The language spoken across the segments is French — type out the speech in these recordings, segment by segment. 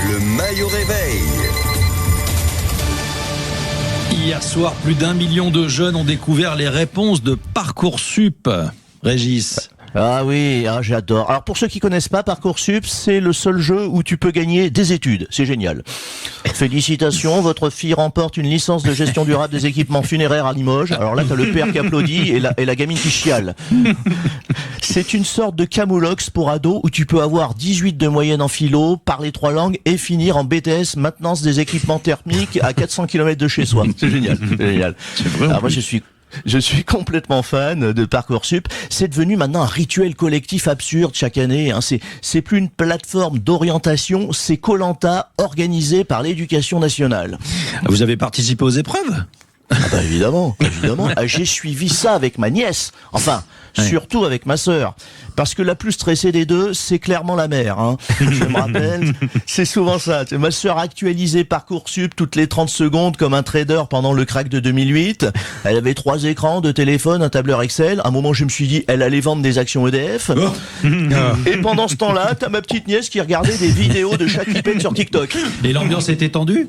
Le maillot réveil. Hier soir, plus d'1 million de jeunes ont découvert les réponses de Parcoursup. Régis. Ah oui, j'adore. Alors pour ceux qui connaissent pas Parcoursup, c'est le seul jeu où tu peux gagner des études. C'est génial. Félicitations, votre fille remporte une licence de gestion durable des équipements funéraires à Limoges. Alors là, t'as le père qui applaudit et la gamine qui chiale. C'est une sorte de camoulox pour ados où tu peux avoir 18 de moyenne en philo, parler 3 langues et finir en BTS maintenance des équipements thermiques à 400 km de chez soi. C'est génial. C'est génial. Alors moi, je suis complètement fan de Parcoursup. C'est devenu maintenant un rituel collectif absurde chaque année. C'est plus une plateforme d'orientation, c'est Koh-Lanta organisé par l'Éducation nationale. Vous avez participé aux épreuves ? Évidemment. J'ai suivi ça avec ma nièce. Enfin, surtout avec ma sœur. Parce que la plus stressée des deux, c'est clairement la mère. Je me rappelle, c'est souvent ça. Ma sœur actualisait Parcoursup toutes les 30 secondes comme un trader pendant le crack de 2008. Elle avait 3 écrans, 2 téléphones, un tableur Excel. À un moment, je me suis dit, elle allait vendre des actions EDF. Et pendant ce temps-là, t'as ma petite nièce qui regardait des vidéos de chat qui pète sur TikTok. Et l'ambiance était tendue ?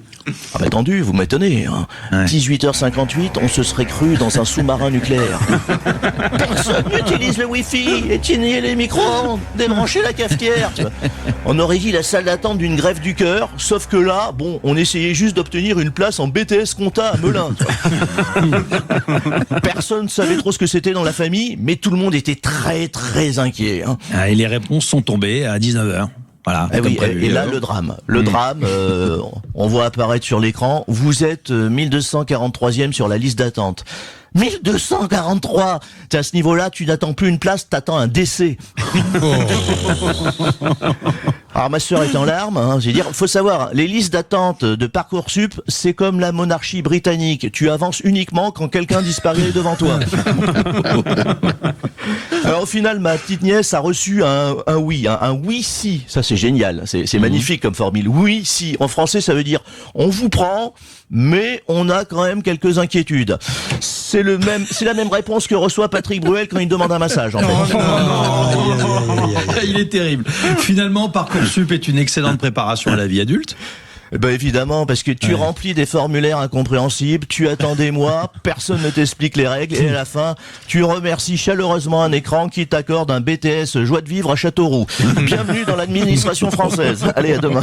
Tendue, vous m'étonnez. 18h58, on se serait cru dans un sous-marin nucléaire. Personne n'utilise le Wi-Fi, éteignez les micro-ondes, débranchez la cafetière. On aurait dit la salle d'attente d'une greffe du cœur, sauf que là, on essayait juste d'obtenir une place en BTS compta à Melun. Personne ne savait trop ce que c'était dans la famille, mais tout le monde était très très inquiet. Et les réponses sont tombées à 19h. Voilà, et là, le drame. On voit apparaître sur l'écran, vous êtes 1243e sur la liste d'attente. 1243 ! À ce niveau-là, tu n'attends plus une place, t'attends un décès. Alors ma sœur est en larmes, faut savoir, les listes d'attente de Parcoursup, c'est comme la monarchie britannique. Tu avances uniquement quand quelqu'un disparaît devant toi. Alors au final, ma petite nièce a reçu un oui, un oui si. Ça c'est génial, c'est magnifique comme formule. Oui si. En français, ça veut dire on vous prend, mais on a quand même quelques inquiétudes. C'est la même réponse que reçoit Patrick Bruel quand il demande un massage, en fait. Il est terrible. Finalement, Parcoursup est une excellente préparation à la vie adulte. Évidemment, parce que tu remplis des formulaires incompréhensibles, tu attends des mois, personne ne t'explique les règles, et à la fin, tu remercies chaleureusement un écran qui t'accorde un BTS joie de vivre à Châteauroux. Bienvenue dans l'administration française. Allez, à demain.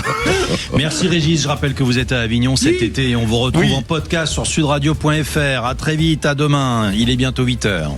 Merci Régis, je rappelle que vous êtes à Avignon cet été et on vous retrouve en podcast sur sudradio.fr. À très vite, à demain, il est bientôt 8h.